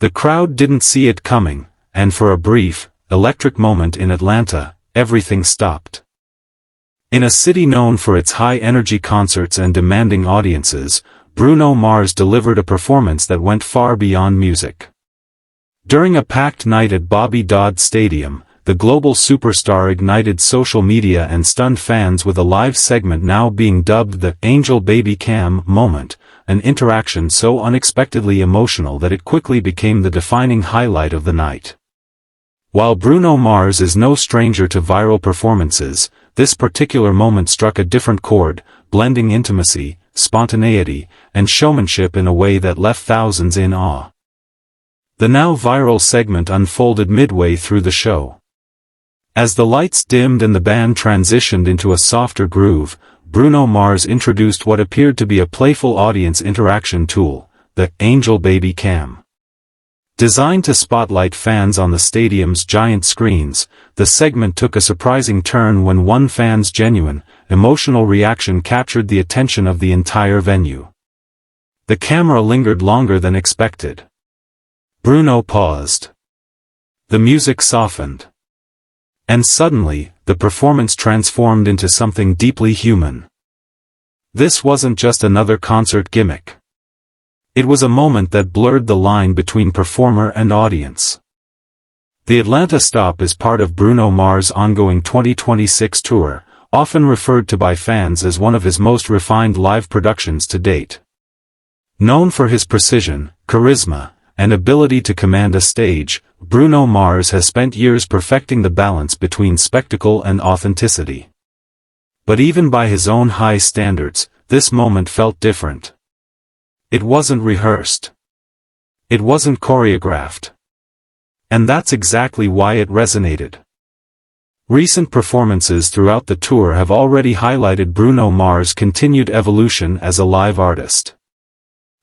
The crowd didn't see it coming, and for a brief, electric moment in Atlanta, everything stopped. In a city known for its high-energy concerts and demanding audiences, Bruno Mars delivered a performance that went far beyond music. During a packed night at Bobby Dodd Stadium, the global superstar ignited social media and stunned fans with a live segment now being dubbed the "Angel Baby Cam" moment, an interaction so unexpectedly emotional that it quickly became the defining highlight of the night. While Bruno Mars is no stranger to viral performances, this particular moment struck a different chord, blending intimacy, spontaneity, and showmanship in a way that left thousands in awe. The now viral segment unfolded midway through the show. As the lights dimmed and the band transitioned into a softer groove, Bruno Mars introduced what appeared to be a playful audience interaction tool, the "Angel Baby Cam." Designed to spotlight fans on the stadium's giant screens, the segment took a surprising turn when one fan's genuine, emotional reaction captured the attention of the entire venue. The camera lingered longer than expected. Bruno paused. The music softened. And suddenly, the performance transformed into something deeply human. This wasn't just another concert gimmick. It was a moment that blurred the line between performer and audience. The Atlanta stop is part of Bruno Mars' ongoing 2026 tour, often referred to by fans as one of his most refined live productions to date. Known for his precision, charisma, and ability to command a stage, Bruno Mars has spent years perfecting the balance between spectacle and authenticity. But even by his own high standards, this moment felt different. It wasn't rehearsed. It wasn't choreographed. And that's exactly why it resonated. Recent performances throughout the tour have already highlighted Bruno Mars' continued evolution as a live artist.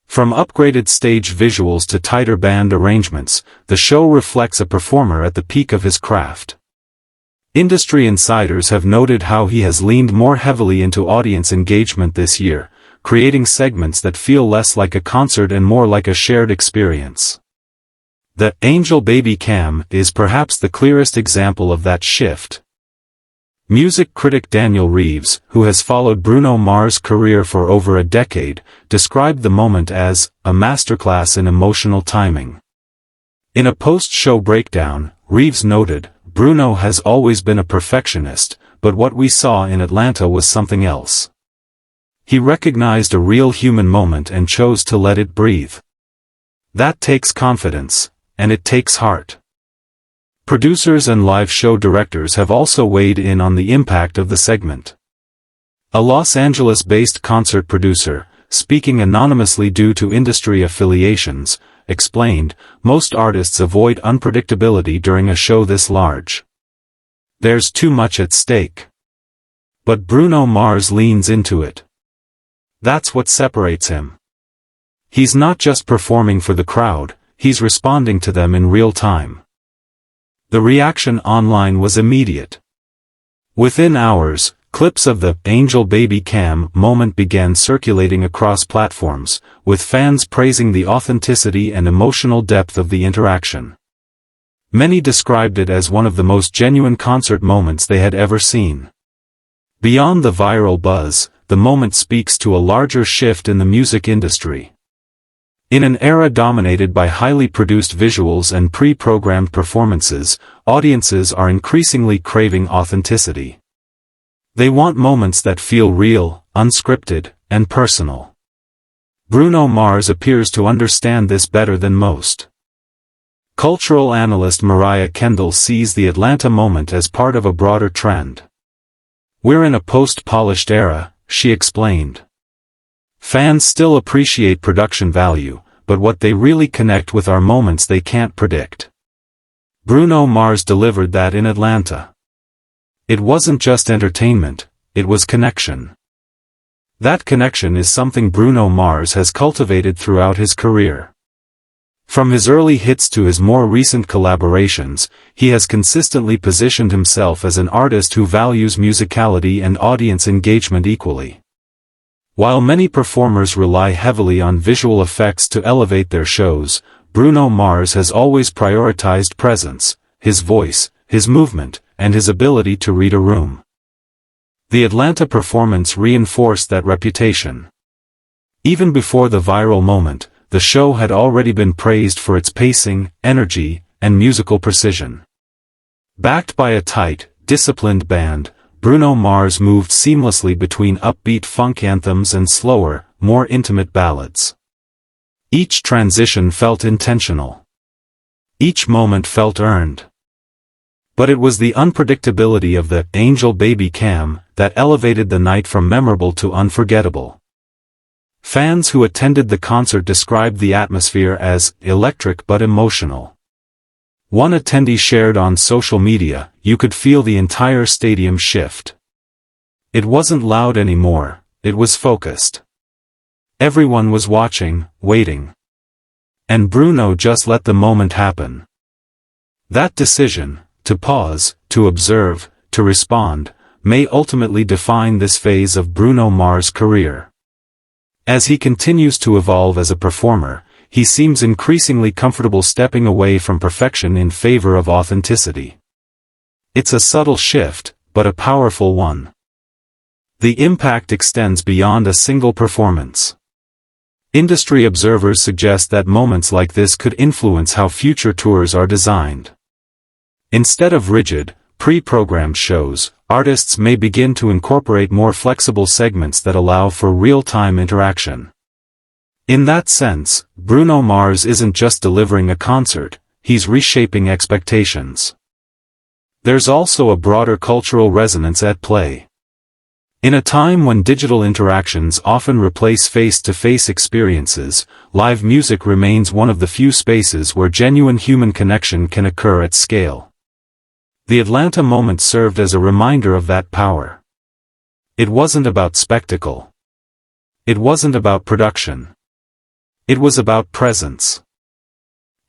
From upgraded stage visuals to tighter band arrangements, the show reflects a performer at the peak of his craft. Industry insiders have noted how he has leaned more heavily into audience engagement this year, creating segments that feel less like a concert and more like a shared experience. The "Angel Baby Cam" is perhaps the clearest example of that shift. Music critic Daniel Reeves, who has followed Bruno Mars' career for over a decade, described the moment as a masterclass in emotional timing. In a post-show breakdown, Reeves noted, "Bruno has always been a perfectionist, but what we saw in Atlanta was something else. He recognized a real human moment and chose to let it breathe. That takes confidence, and it takes heart." Producers and live show directors have also weighed in on the impact of the segment. A Los Angeles-based concert producer, speaking anonymously due to industry affiliations, explained, "Most artists avoid unpredictability during a show this large. There's too much at stake. But Bruno Mars leans into it. That's what separates him. He's not just performing for the crowd, he's responding to them in real time." The reaction online was immediate. Within hours, clips of the "Angel Baby Cam" moment began circulating across platforms, with fans praising the authenticity and emotional depth of the interaction. Many described it as one of the most genuine concert moments they had ever seen. Beyond the viral buzz, the moment speaks to a larger shift in the music industry. In an era dominated by highly produced visuals and pre-programmed performances, audiences are increasingly craving authenticity. They want moments that feel real, unscripted, and personal. Bruno Mars appears to understand this better than most. Cultural analyst Mariah Kendall sees the Atlanta moment as part of a broader trend. "We're in a post-polished era," she explained. "Fans still appreciate production value, but what they really connect with are moments they can't predict." Bruno Mars delivered that in Atlanta. It wasn't just entertainment, it was connection. That connection is something Bruno Mars has cultivated throughout his career. From his early hits to his more recent collaborations, he has consistently positioned himself as an artist who values musicality and audience engagement equally. While many performers rely heavily on visual effects to elevate their shows, Bruno Mars has always prioritized presence, his voice, his movement, and his ability to read a room. The Atlanta performance reinforced that reputation. Even before the viral moment, the show had already been praised for its pacing, energy, and musical precision. Backed by a tight, disciplined band, Bruno Mars moved seamlessly between upbeat funk anthems and slower, more intimate ballads. Each transition felt intentional. Each moment felt earned. But it was the unpredictability of the Angel Baby Cam that elevated the night from memorable to unforgettable. Fans who attended the concert described the atmosphere as electric but emotional. One attendee shared on social media, "You could feel the entire stadium shift. It wasn't loud anymore, it was focused. Everyone was watching, waiting. And Bruno just let the moment happen." That decision, to pause, to observe, to respond, may ultimately define this phase of Bruno Mars' career. As he continues to evolve as a performer, he seems increasingly comfortable stepping away from perfection in favor of authenticity. It's a subtle shift, but a powerful one. The impact extends beyond a single performance. Industry observers suggest that moments like this could influence how future tours are designed. Instead of rigid, pre-programmed shows, artists may begin to incorporate more flexible segments that allow for real-time interaction. In that sense, Bruno Mars isn't just delivering a concert, he's reshaping expectations. There's also a broader cultural resonance at play. In a time when digital interactions often replace face-to-face experiences, live music remains one of the few spaces where genuine human connection can occur at scale. The Atlanta moment served as a reminder of that power. It wasn't about spectacle. It wasn't about production. It was about presence.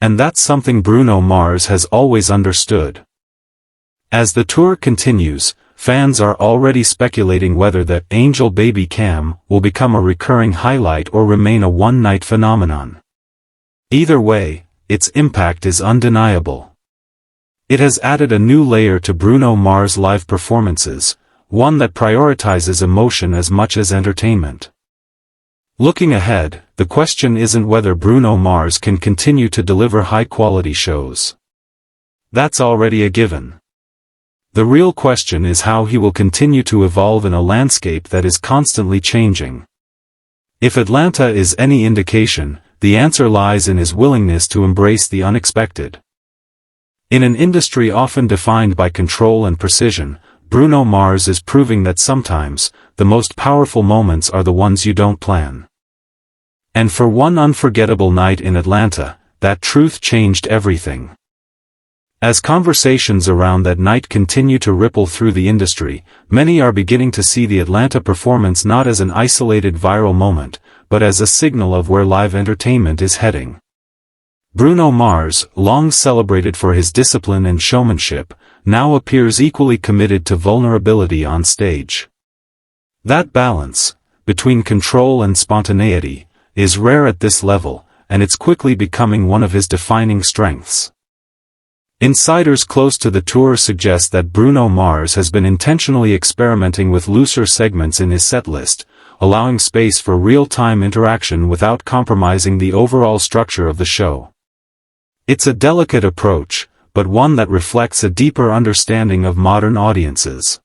And that's something Bruno Mars has always understood. As the tour continues, fans are already speculating whether the Angel Baby Cam will become a recurring highlight or remain a one-night phenomenon. Either way, its impact is undeniable. It has added a new layer to Bruno Mars' live performances, one that prioritizes emotion as much as entertainment. Looking ahead, the question isn't whether Bruno Mars can continue to deliver high-quality shows. That's already a given. The real question is how he will continue to evolve in a landscape that is constantly changing. If Atlanta is any indication, the answer lies in his willingness to embrace the unexpected. In an industry often defined by control and precision, Bruno Mars is proving that sometimes, the most powerful moments are the ones you don't plan. And for one unforgettable night in Atlanta, that truth changed everything. As conversations around that night continue to ripple through the industry, many are beginning to see the Atlanta performance not as an isolated viral moment, but as a signal of where live entertainment is heading. Bruno Mars, long celebrated for his discipline and showmanship, now appears equally committed to vulnerability on stage. That balance, between control and spontaneity, is rare at this level, and it's quickly becoming one of his defining strengths. Insiders close to the tour suggest that Bruno Mars has been intentionally experimenting with looser segments in his setlist, allowing space for real-time interaction without compromising the overall structure of the show. It's a delicate approach, but one that reflects a deeper understanding of modern audiences.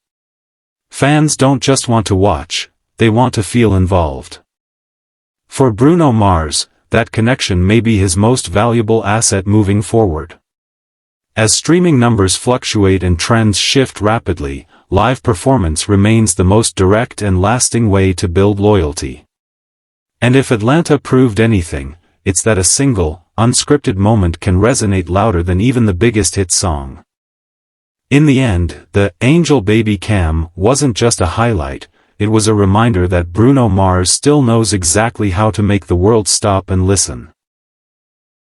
Fans don't just want to watch, they want to feel involved. For Bruno Mars, that connection may be his most valuable asset moving forward. As streaming numbers fluctuate and trends shift rapidly, live performance remains the most direct and lasting way to build loyalty. And if Atlanta proved anything, it's that a single, unscripted moment can resonate louder than even the biggest hit song. In the end, the Angel Baby Cam wasn't just a highlight, it was a reminder that Bruno Mars still knows exactly how to make the world stop and listen.